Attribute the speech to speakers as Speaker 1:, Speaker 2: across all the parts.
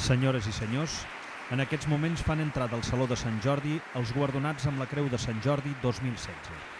Speaker 1: Senyores i senyors, en aquests moments fan entrada al Saló de Sant Jordi els guardonats amb la Creu de Sant Jordi 2016.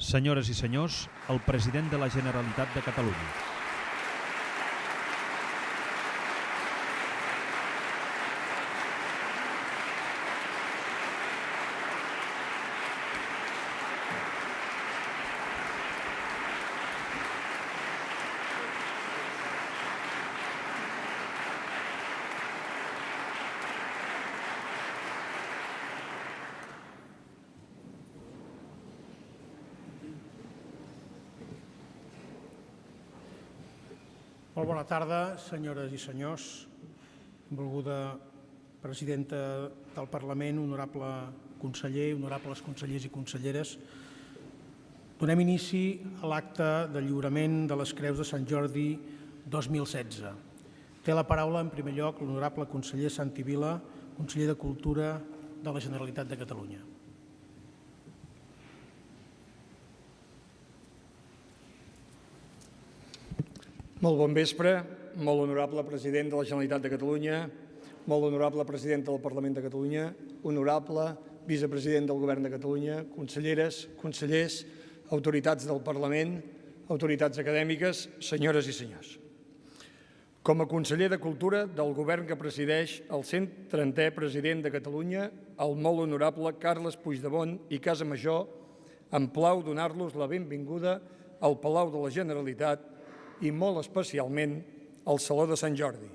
Speaker 1: Senyores i senyors, el president de la Generalitat de Catalunya.
Speaker 2: Molt bona tarda, senyores i senyors. Benvolguda presidenta del Parlament, honorable conseller, honorables consellers i conselleres. Donem inici a l'acte de lliurament de les Creus de Sant Jordi 2016. Té la paraula, en primer lloc, l'honorable conseller Santi Vila, conseller de Cultura de la Generalitat de Catalunya.
Speaker 3: Molt bon vespre, molt honorable president de la Generalitat de Catalunya, molt honorable president del Parlament de Catalunya, honorable vicepresident del Govern de Catalunya, conselleres, consellers, autoritats del Parlament, autoritats acadèmiques, senyores i senyors. Com a conseller de Cultura del Govern que presideix el 130è president de Catalunya, el molt honorable Carles Puigdemont i Casamajor, em plau donar-los la benvinguda al Palau de la Generalitat i molt especialment al Saló de Sant Jordi,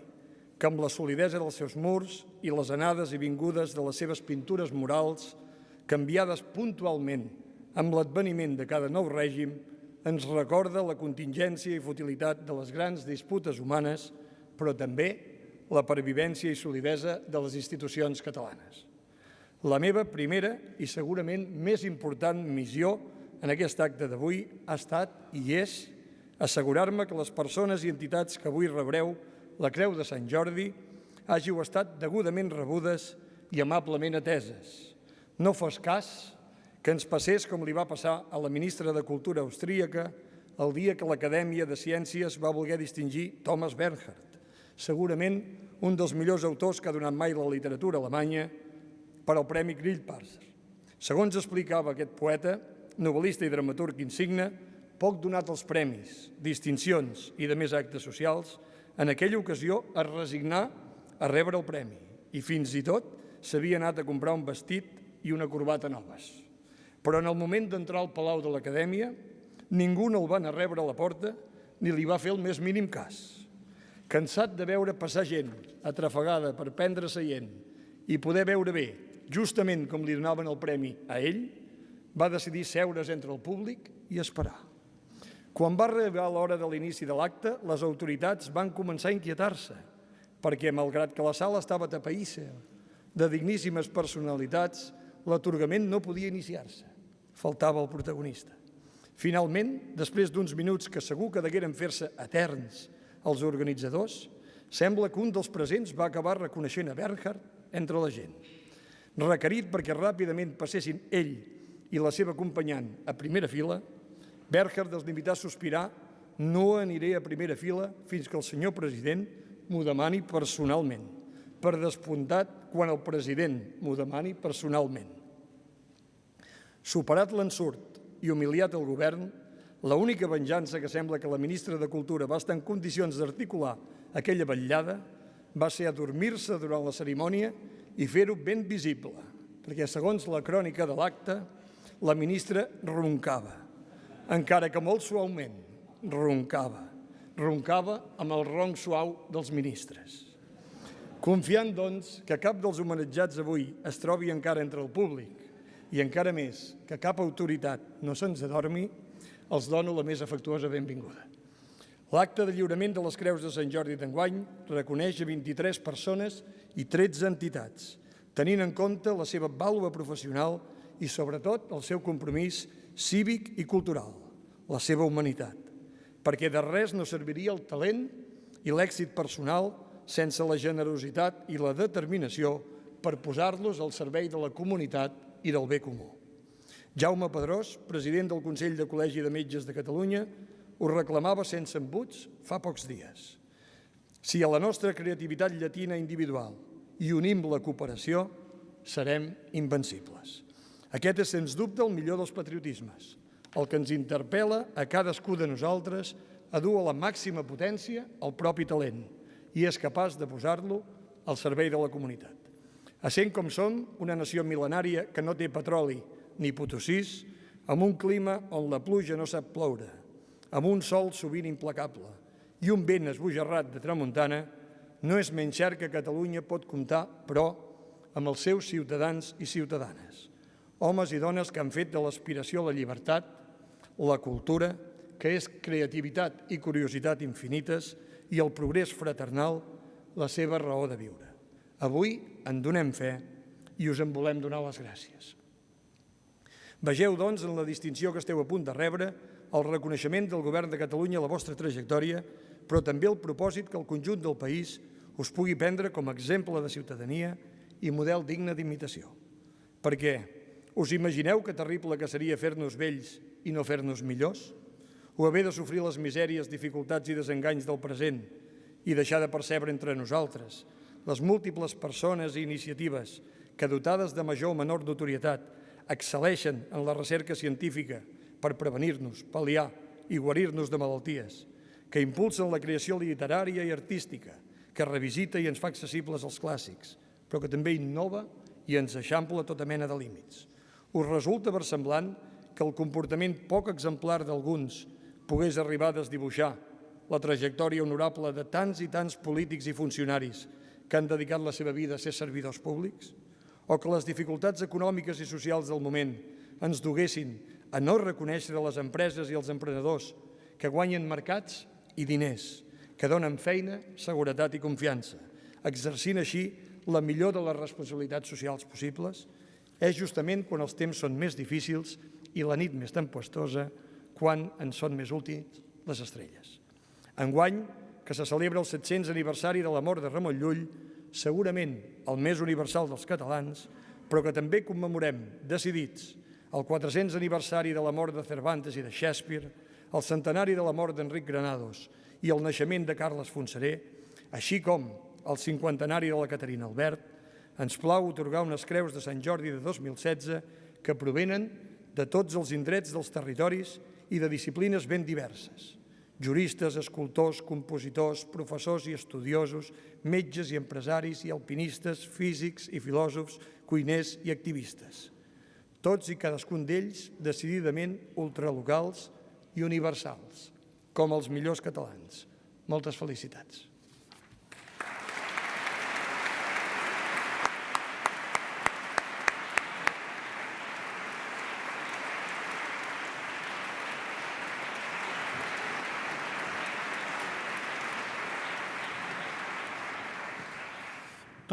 Speaker 3: que amb la solidesa dels seus murs i les anades i vingudes de les seves pintures murals, canviades puntualment amb l'adveniment de cada nou règim, ens recorda la contingència i futilitat de les grans disputes humanes, però també la pervivència i solidesa de les institucions catalanes. La meva primera i segurament més important missió en aquest acte d'avui ha estat i és assegurar-me que les persones i entitats que avui rebreu la Creu de Sant Jordi hàgiu estat degudament rebudes i amablement ateses. No fos cas que ens passés com li va passar a la ministra de Cultura austríaca el dia que l'Acadèmia de Ciències va voler distingir Thomas Bernhard, segurament un dels millors autors que ha donat mai la literatura alemanya, per al Premi Grill-Parzer. Segons explicava aquest poeta, novel·lista i dramaturg insigne, poc donat als premis, distincions i de més actes socials, en aquella ocasió es resignà a rebre el premi i fins i tot s'havia anat a comprar un vestit i una corbata noves. Però en el moment d'entrar al Palau de l'Acadèmia, ningú no el va anar a rebre a la porta ni li va fer el més mínim cas. Cansat de veure passar gent atrafegada per prendre seient i poder veure bé, justament com li donaven el premi a ell, va decidir seure's entre el públic i esperar. Quan va arribar l'hora de l'inici de l'acte, les autoritats van començar a inquietar-se, perquè, malgrat que la sala estava tapaïssa de digníssimes personalitats, l'atorgament no podia iniciar-se. Faltava el protagonista. Finalment, després d'uns minuts que segur que degueren fer-se eterns als organitzadors, sembla que un dels presents va acabar reconeixent a Bernhard entre la gent. Requerit perquè ràpidament passessin ell i la seva acompanyant a primera fila, Bernhard els limità a sospirar: no aniré a primera fila fins que el senyor president m'ho demani personalment. Per descomptat, quan el president m'ho demani personalment. Superat l'ensurt i humiliat el govern, l'única venjança que sembla que la ministra de Cultura va estar en condicions d'articular aquella vetllada va ser adormir-se durant la cerimònia i fer-ho ben visible, perquè, segons la crònica de l'acte, la ministra roncava. Encara que molt suaument, roncava amb el ronc suau dels ministres. Confiant, doncs, que cap dels homenatjats avui es trobi encara entre el públic i encara més que cap autoritat no se'ns adormi, els dono la més afectuosa benvinguda. L'acte de lliurament de les Creus de Sant Jordi d'enguany reconeix a 23 persones i 13 entitats, tenint en compte la seva vàlua professional i, sobretot, el seu compromís cívic i cultural, la seva humanitat, perquè de res no serviria el talent i l'èxit personal sense la generositat i la determinació per posar-los al servei de la comunitat i del bé comú. Jaume Pedrós, president del Consell de Col·legi de Metges de Catalunya, ho reclamava sense embuts fa pocs dies. Si a la nostra creativitat llatina individual hi unim la cooperació, serem invencibles. Aquest és, sens dubte, el millor dels patriotismes, el que ens interpel·la a cadascú de nosaltres a dur a la màxima potència el propi talent i és capaç de posar-lo al servei de la comunitat. Essent com som, una nació mil·lenària que no té petroli ni potossís, amb un clima on la pluja no sap ploure, amb un sol sovint implacable i un vent esbojarrat de tramuntana, no és menys cert que Catalunya pot comptar, però, amb els seus ciutadans i ciutadanes, homes i dones que han fet de l'aspiració a la llibertat, la cultura, que és creativitat i curiositat infinites, i el progrés fraternal, la seva raó de viure. Avui en donem fe i us en volem donar les gràcies. Vegeu, doncs, en la distinció que esteu a punt de rebre, el reconeixement del Govern de Catalunya a la vostra trajectòria, però també el propòsit que el conjunt del país us pugui prendre com a exemple de ciutadania i model digne d'imitació. Perquè us imagineu que terrible que seria fer-nos vells i no fer-nos millors? O haver de sofrir les misèries, dificultats i desenganys del present i deixar de percebre entre nosaltres les múltiples persones i iniciatives que, dotades de major o menor notorietat, excel·leixen en la recerca científica per prevenir-nos, pal·liar i guarir-nos de malalties, que impulsen la creació literària i artística, que revisita i ens fa accessibles als clàssics, però que també innova i ens eixampla tota mena de límits. Us resulta versemblant que el comportament poc exemplar d'alguns pogués arribar a desdibuixar la trajectòria honorable de tants i tants polítics i funcionaris que han dedicat la seva vida a ser servidors públics? O que les dificultats econòmiques i socials del moment ens duguessin a no reconèixer les empreses i els emprenedors que guanyen mercats i diners, que donen feina, seguretat i confiança, exercint així la millor de les responsabilitats socials possibles? És justament quan els temps són més difícils i la nit més tempestuosa quan ens són més útils les estrelles. Enguany, que se celebra el 700 aniversari de la mort de Ramon Llull, segurament el més universal dels catalans, però que també commemorem, decidits, el 400 aniversari de la mort de Cervantes i de Shakespeare, el centenari de la mort d'Enric Granados i el naixement de Carles Fonseré, així com el 50enari de la Caterina Albert, ens plau atorgar unes creus de Sant Jordi de 2016 que provenen de tots els indrets dels territoris i de disciplines ben diverses. Juristes, escultors, compositors, professors i estudiosos, metges i empresaris i alpinistes, físics i filòsofs, cuiners i activistes. Tots i cadascun d'ells decididament ultralocals i universals, com els millors catalans. Moltes felicitats.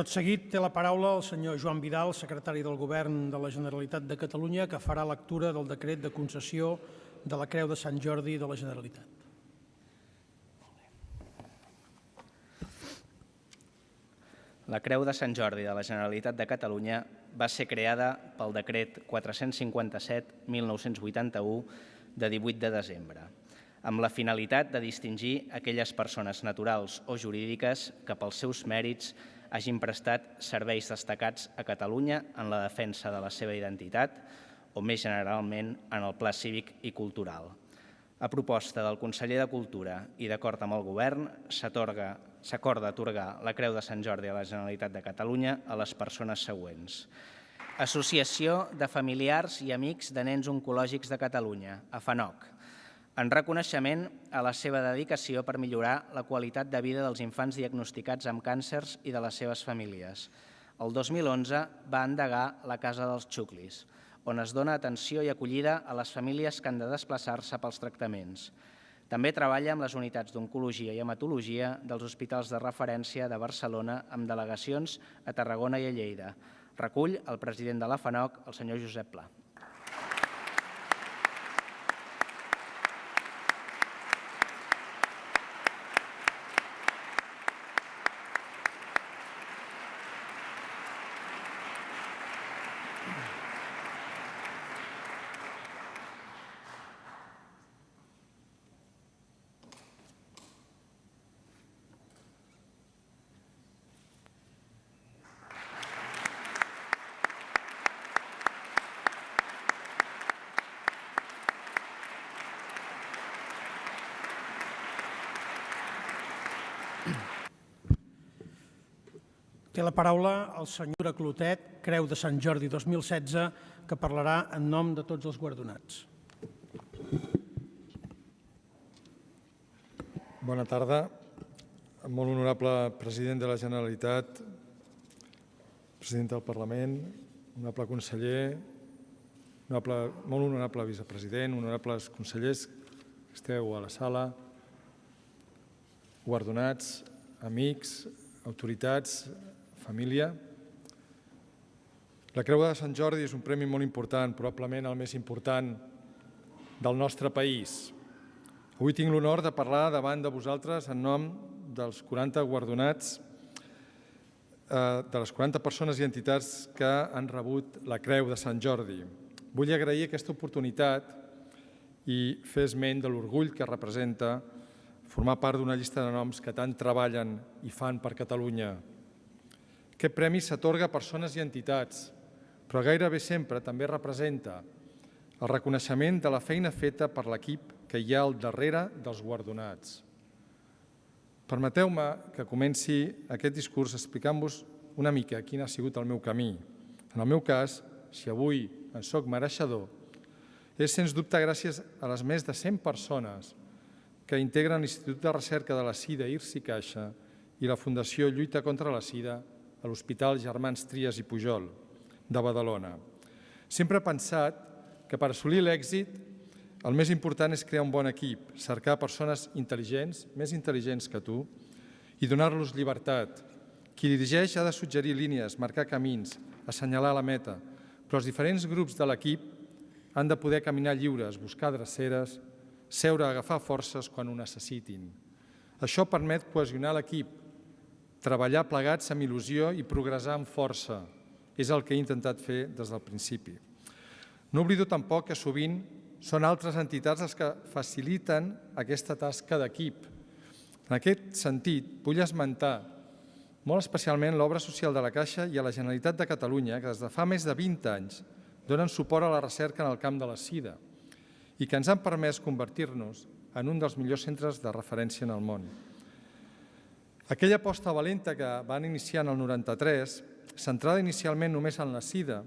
Speaker 2: Tot seguit té la paraula el senyor Joan Vidal, secretari del Govern de la Generalitat de Catalunya, que farà lectura del decret de concessió de la Creu de Sant Jordi de la Generalitat.
Speaker 4: La Creu de Sant Jordi de la Generalitat de Catalunya va ser creada pel decret 457-1981 de 18 de desembre, amb la finalitat de distingir aquelles persones naturals o jurídiques que pels seus mèrits hagin prestat serveis destacats a Catalunya en la defensa de la seva identitat o, més generalment, en el pla cívic i cultural. A proposta del conseller de Cultura i d'acord amb el Govern, s'acorda atorgar la Creu de Sant Jordi a la Generalitat de Catalunya a les persones següents. Associació de Familiars i Amics de Nens Oncològics de Catalunya, AFANOC, en reconeixement a la seva dedicació per millorar la qualitat de vida dels infants diagnosticats amb càncers i de les seves famílies. El 2011 va endegar la Casa dels Xuclis, on es dona atenció i acollida a les famílies que han de desplaçar-se pels tractaments. També treballa amb les unitats d'oncologia i hematologia dels hospitals de referència de Barcelona amb delegacions a Tarragona i a Lleida. Recull el president de la FANOC, el senyor Josep Pla.
Speaker 2: Té la paraula el senyor Clotet, Creu de Sant Jordi 2016, que parlarà en nom de tots els guardonats.
Speaker 5: Bona tarda. Molt honorable president de la Generalitat, president del Parlament, honorable conseller, molt honorable vicepresident, honorables consellers que esteu a la sala, guardonats, amics, autoritats, família. La Creu de Sant Jordi és un premi molt important, probablement el més important del nostre país. Avui tinc l'honor de parlar davant de vosaltres en nom dels 40 guardonats, de les 40 persones i entitats que han rebut la Creu de Sant Jordi. Vull agrair aquesta oportunitat i fer esment de l'orgull que representa formar part d'una llista de noms que tant treballen i fan per Catalunya. Aquest premi s'atorga a persones i entitats, però gairebé sempre també representa el reconeixement de la feina feta per l'equip que hi ha al darrere dels guardonats. Permeteu-me que comenci aquest discurs explicant-vos una mica quin ha sigut el meu camí. En el meu cas, si avui en soc mereixedor, és sens dubte gràcies a les més de 100 persones que integren l'Institut de Recerca de la Sida IRSI Caixa i la Fundació Lluita contra la Sida a l'Hospital Germans Trias i Pujol de Badalona. Sempre he pensat que per assolir l'èxit el més important és crear un bon equip, cercar persones intel·ligents, més intel·ligents que tu, i donar-los llibertat. Qui dirigeix ha de suggerir línies, marcar camins, assenyalar la meta, però els diferents grups de l'equip han de poder caminar lliures, buscar dreceres, seure a agafar forces quan ho necessitin. Això permet cohesionar l'equip, treballar plegats amb il·lusió i progressar amb força. És el que he intentat fer des del principi. No oblido tampoc que sovint són altres entitats les que faciliten aquesta tasca d'equip. En aquest sentit, vull esmentar molt especialment l'obra social de la Caixa i a la Generalitat de Catalunya, que des de fa més de 20 anys donen suport a la recerca en el camp de la sida i que ens han permès convertir-nos en un dels millors centres de referència en el món. Aquella aposta valenta que van iniciar en el 93, centrada inicialment només en la sida,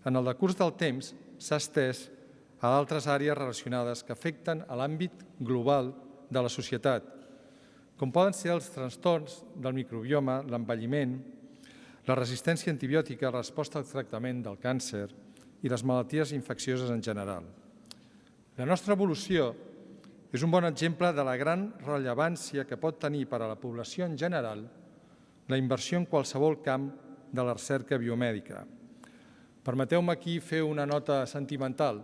Speaker 5: en el decurs del temps s'ha estès a altres àrees relacionades que afecten a l'àmbit global de la societat, com poden ser els trastorns del microbioma, l'envelliment, la resistència antibiòtica, la resposta al tractament del càncer i les malalties infeccioses en general. La nostra evolució és un bon exemple de la gran rellevància que pot tenir per a la població en general la inversió en qualsevol camp de la recerca biomèdica. Permeteu-me aquí fer una nota sentimental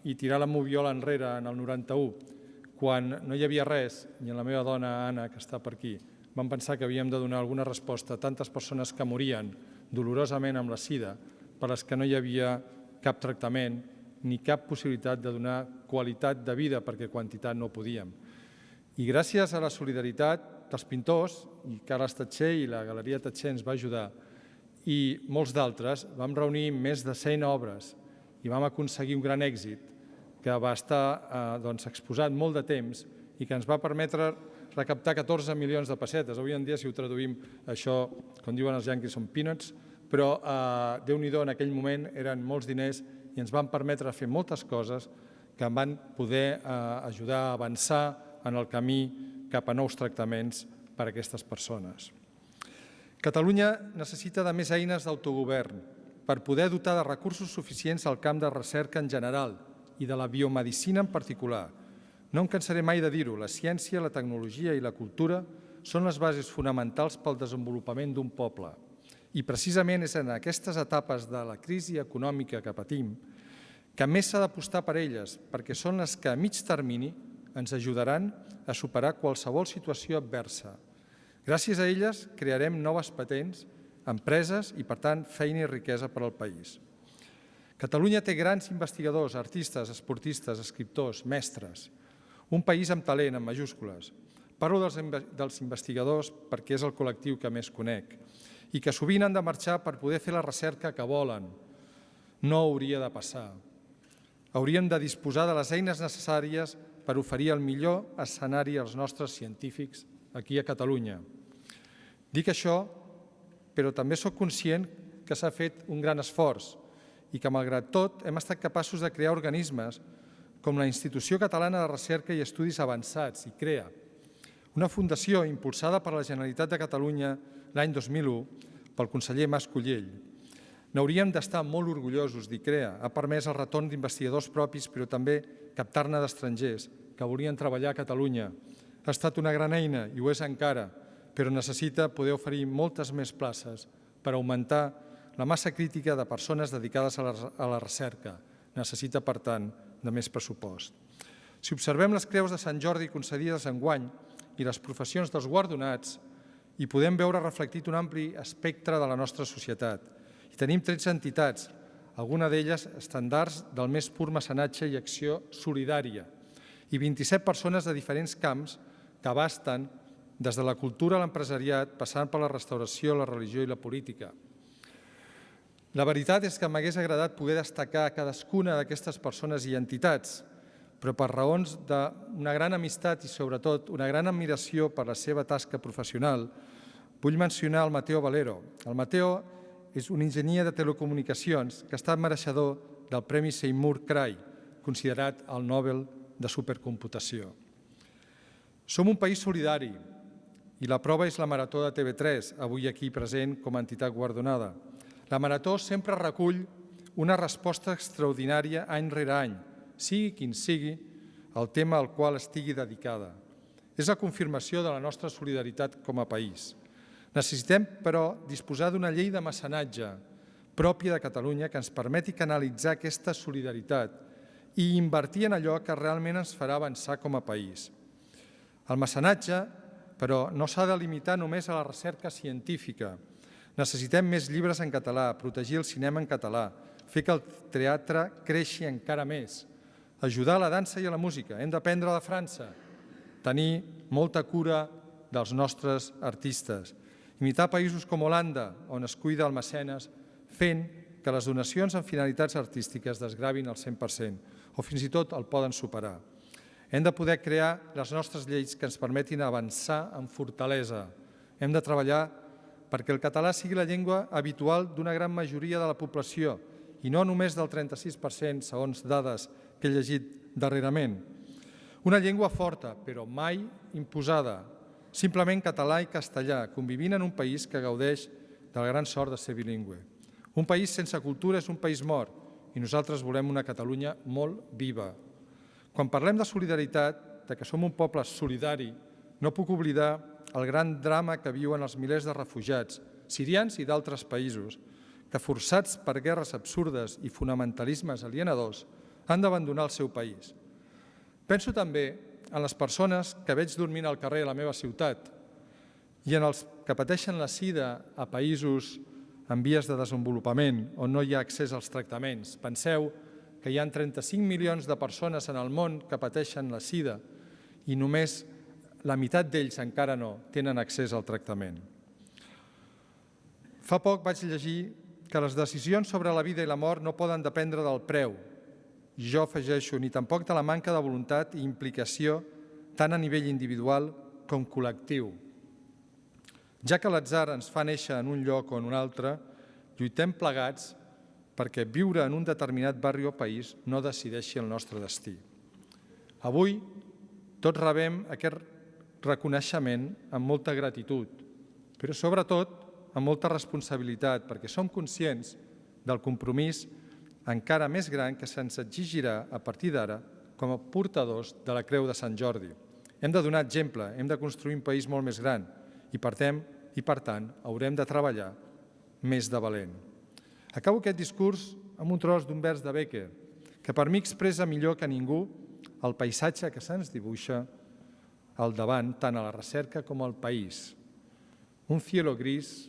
Speaker 5: i tirar la moviola enrere en el 91, quan no hi havia res, i la meva dona, Anna, que està per aquí, vam pensar que havíem de donar alguna resposta a tantes persones que morien dolorosament amb la sida, per les que no hi havia cap tractament ni cap possibilitat de donar qualitat de vida, perquè quantitat no podíem. I gràcies a la solidaritat dels pintors, i Carles Tatxer i la Galeria Tatxer ens va ajudar, i molts d'altres, vam reunir més de 100 obres i vam aconseguir un gran èxit que va estar exposat molt de temps i que ens va permetre recaptar 14 milions de pessetes. Avui en dia, si ho traduïm, això, com diuen els yanquis, són peanuts, però Déu-n'hi-do, en aquell moment eren molts diners i ens van permetre fer moltes coses que em van poder ajudar a avançar en el camí cap a nous tractaments per a aquestes persones. Catalunya necessita de més eines d'autogovern per poder dotar de recursos suficients al camp de recerca en general i de la biomedicina en particular. No em cansaré mai de dir-ho, la ciència, la tecnologia i la cultura són les bases fonamentals pel desenvolupament d'un poble. I precisament és en aquestes etapes de la crisi econòmica que patim que més s'ha d'apostar per elles, perquè són les que a mig termini ens ajudaran a superar qualsevol situació adversa. Gràcies a elles crearem noves patents, empreses i, per tant, feina i riquesa per al país. Catalunya té grans investigadors, artistes, esportistes, escriptors, mestres. Un país amb talent, en majúscules. Parlo dels investigadors perquè és el col·lectiu que més conec i que sovint han de marxar per poder fer la recerca que volen. No hauria de passar. Hauríem de disposar de les eines necessàries per oferir el millor escenari als nostres científics aquí a Catalunya. Dic això, però també sóc conscient que s'ha fet un gran esforç i que, malgrat tot, hem estat capaços de crear organismes com la Institució Catalana de Recerca i Estudis Avançats, ICREA, una fundació impulsada per la Generalitat de Catalunya l'any 2001 pel conseller Mas Collell. N'hauríem d'estar molt orgullosos d'ICREA. Ha permès el retorn d'investigadors propis, però també captar-ne d'estrangers que volien treballar a Catalunya. Ha estat una gran eina i ho és encara, però necessita poder oferir moltes més places per augmentar la massa crítica de persones dedicades a la recerca. Necessita, per tant, de més pressupost. Si observem les creus de Sant Jordi concedides enguany i les professions dels guardonats, hi podem veure reflectit un ampli espectre de la nostra societat. I tenim 13 entitats, alguna d'elles estandards del més pur mecenatge i acció solidària, i 27 persones de diferents camps que abasten des de la cultura a l'empresariat, passant per la restauració, la religió i la política. La veritat és que m'hagués agradat poder destacar cadascuna d'aquestes persones i entitats, però per raons d'una gran amistat i, sobretot, una gran admiració per la seva tasca professional, vull mencionar el Mateo Valero. El Mateo és un enginyer de telecomunicacions que ha estat mereixedor del Premi Seymour Cray, considerat el Nobel de Supercomputació. Som un país solidari i la prova és la Marató de TV3, avui aquí present com a entitat guardonada. La Marató sempre recull una resposta extraordinària any rere any, sigui quin sigui el tema al qual estigui dedicada. És la confirmació de la nostra solidaritat com a país. Necessitem, però, disposar d'una llei de mecenatge pròpia de Catalunya que ens permeti canalitzar aquesta solidaritat i invertir en allò que realment ens farà avançar com a país. El mecenatge, però, no s'ha de limitar només a la recerca científica. Necessitem més llibres en català, protegir el cinema en català, fer que el teatre creixi encara més, ajudar a la dansa i a la música. Hem d'aprendre de França, tenir molta cura dels nostres artistes, imitar països com Holanda, on es cuida el mecenes, fent que les donacions amb finalitats artístiques desgravin el 100%, o fins i tot el poden superar. Hem de poder crear les nostres lleis que ens permetin avançar amb fortalesa. Hem de treballar perquè el català sigui la llengua habitual d'una gran majoria de la població i no només del 36%, segons dades que he llegit darrerament. Una llengua forta, però mai imposada, simplement català i castellà, convivint en un país que gaudeix de la gran sort de ser bilingüe. Un país sense cultura és un país mort i nosaltres volem una Catalunya molt viva. Quan parlem de solidaritat, de que som un poble solidari, no puc oblidar el gran drama que viuen els milers de refugiats, sirians i d'altres països, que forçats per guerres absurdes i fonamentalismes alienadors han d'abandonar el seu país. Penso també en les persones que veig dormint al carrer a la meva ciutat i en els que pateixen la sida a països en vies de desenvolupament on no hi ha accés als tractaments. Penseu que hi ha 35 milions de persones en el món que pateixen la sida i només la meitat d'ells encara no tenen accés al tractament. Fa poc vaig llegir que les decisions sobre la vida i la mort no poden dependre del preu. Jo afegeixo, ni tampoc de la manca de voluntat i implicació tant a nivell individual com col·lectiu. Ja que l'atzar ens fa néixer en un lloc o en un altre, lluitem plegats perquè viure en un determinat barri o país no decideixi el nostre destí. Avui tots rebem aquest reconeixement amb molta gratitud, però sobretot amb molta responsabilitat, perquè som conscients del compromís encara més gran que se'ns exigirà a partir d'ara com a portadors de la Creu de Sant Jordi. Hem de donar exemple, hem de construir un país molt més gran i, per tant, haurem de treballar més de valent. Acabo aquest discurs amb un tros d'un vers de Becker, que per mi expressa millor que ningú el paisatge que se'ns dibuixa al davant, tant a la recerca com al país. Un cielo gris,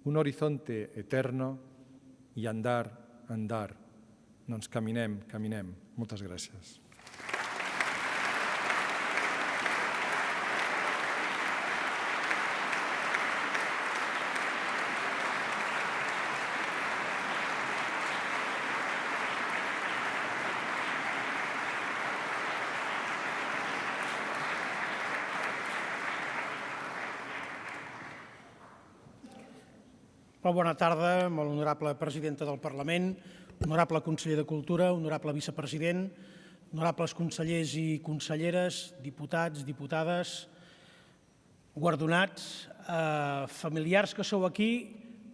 Speaker 5: un horizonte eterno i andar, andar. Doncs caminem, caminem. Moltes gràcies.
Speaker 2: Molt bona tarda, molt honorable presidenta del Parlament, honorable conseller de Cultura, honorable vicepresident, honorables consellers i conselleres, diputats, diputades, guardonats, familiars que sou aquí,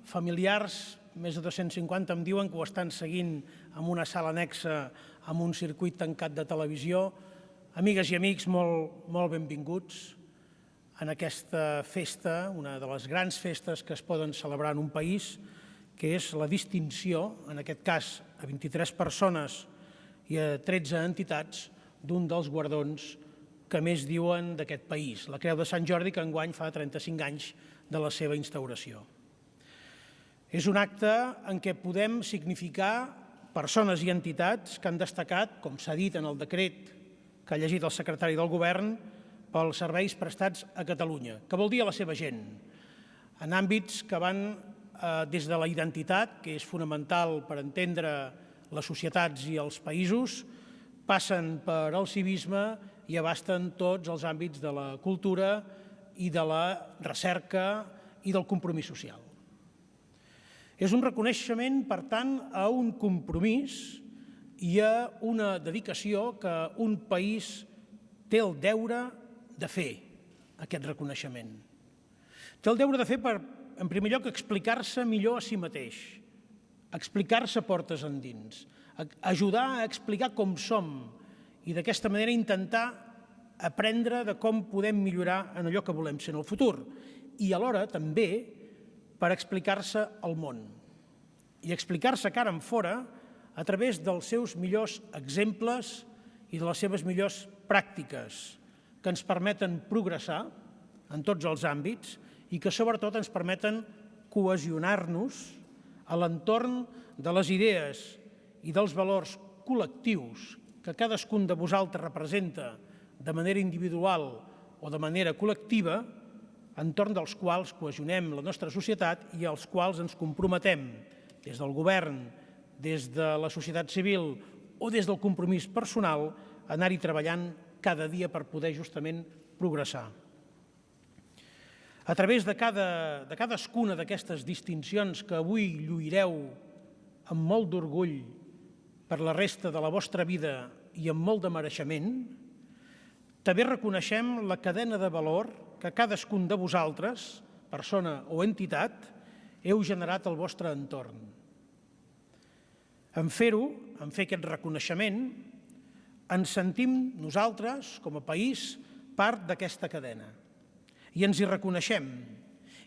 Speaker 2: familiars, més de 250 em diuen que ho estan seguint en una sala anexa amb un circuit tancat de televisió. Amigues i amics, molt benvinguts en aquesta festa, una de les grans festes que es poden celebrar en un país, que és la distinció, en aquest cas a 23 persones i a 13 entitats, d'un dels guardons que més diuen d'aquest país, la Creu de Sant Jordi, que enguany fa 35 anys de la seva instauració. És un acte en què podem significar persones i entitats que han destacat, com s'ha dit en el decret que ha llegit el secretari del Govern, pels serveis prestats a Catalunya, que vol dir a la seva gent, en àmbits que van des de la identitat, que és fonamental per entendre les societats i els països, passen per el civisme i abasten tots els àmbits de la cultura i de la recerca i del compromís social. És un reconeixement, per tant, a un compromís i a una dedicació que un país té el deure de fer, aquest reconeixement. Té el deure de fer per, en primer lloc, explicar-se millor a si mateix, explicar-se portes endins, ajudar a explicar com som i d'aquesta manera intentar aprendre de com podem millorar en allò que volem ser en el futur i alhora també per explicar-se al món i explicar-se cara enfora a través dels seus millors exemples i de les seves millors pràctiques que ens permeten progressar en tots els àmbits i que sobretot ens permeten cohesionar-nos a l'entorn de les idees i dels valors col·lectius que cadascun de vosaltres representa de manera individual o de manera col·lectiva, entorn dels quals cohesionem la nostra societat i als quals ens comprometem des del govern, des de la societat civil o des del compromís personal a anar-hi treballant cada dia per poder justament progressar. A través de cadascuna d'aquestes distincions que avui lluireu amb molt d'orgull per la resta de la vostra vida i amb molt de mereixement, també reconeixem la cadena de valor que cadascun de vosaltres, persona o entitat, heu generat al vostre entorn. En fer-ho, en fer aquest reconeixement, ens sentim nosaltres, com a país, part d'aquesta cadena. I ens hi reconeixem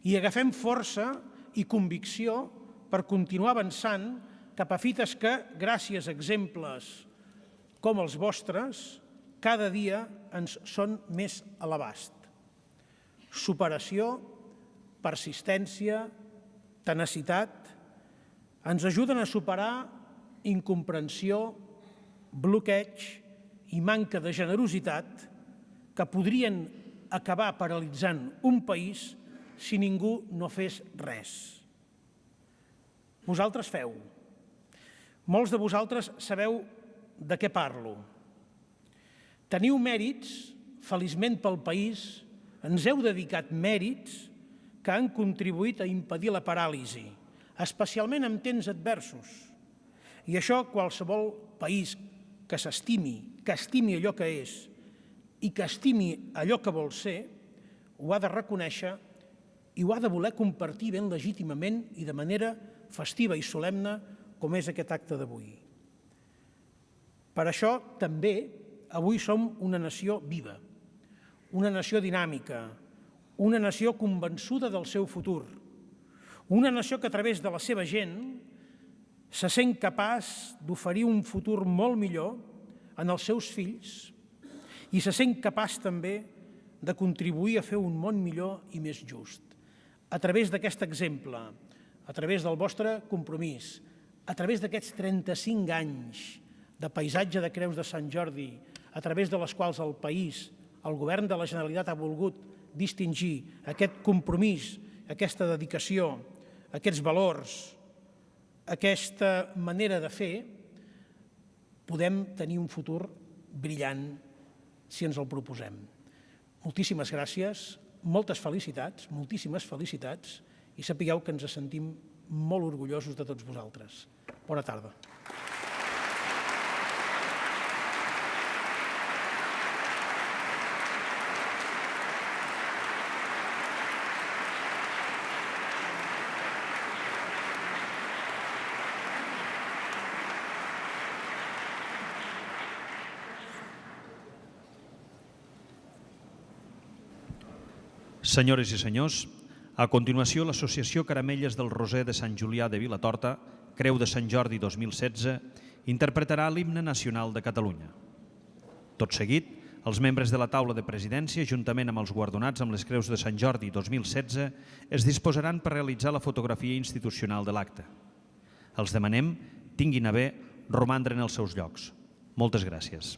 Speaker 2: i agafem força i convicció per continuar avançant cap a fites que, gràcies a exemples com els vostres, cada dia ens són més a l'abast. Superació, persistència, tenacitat, ens ajuden a superar incomprensió, bloqueig i manca de generositat que podrien acabar paralitzant un país si ningú no fes res. Vosaltres feu. Molts de vosaltres sabeu de què parlo. Teniu mèrits, feliçment pel país, ens heu dedicat mèrits que han contribuït a impedir la paràlisi, especialment en temps adversos. I això qualsevol país que s'estimi, que estimi allò que és i que estimi allò que vol ser, ho ha de reconèixer i ho ha de voler compartir ben legítimament i de manera festiva i solemne com és aquest acte d'avui. Per això també avui som una nació viva, una nació dinàmica, una nació convençuda del seu futur, una nació que a través de la seva gent se sent capaç d'oferir un futur molt millor en els seus fills i se sent capaç també de contribuir a fer un món millor i més just. A través d'aquest exemple, a través del vostre compromís, a través d'aquests 35 anys de paisatge de Creus de Sant Jordi, a través de les quals el país, el govern de la Generalitat ha volgut distingir aquest compromís, aquesta dedicació, aquests valors, aquesta manera de fer, podem tenir un futur brillant si ens el proposem. Moltíssimes gràcies, moltes felicitats, moltíssimes felicitats i sapigueu que ens sentim molt orgullosos de tots vosaltres. Bona tarda.
Speaker 1: Senyores i senyors, a continuació l'Associació Caramelles del Roser de Sant Julià de Vilatorta, Creu de Sant Jordi 2016, interpretarà l'himne nacional de Catalunya. Tot seguit, els membres de la taula de presidència, juntament amb els guardonats amb les Creus de Sant Jordi 2016, es disposaran per realitzar la fotografia institucional de l'acte. Els demanem tinguin a bé romandre en els seus llocs. Moltes gràcies.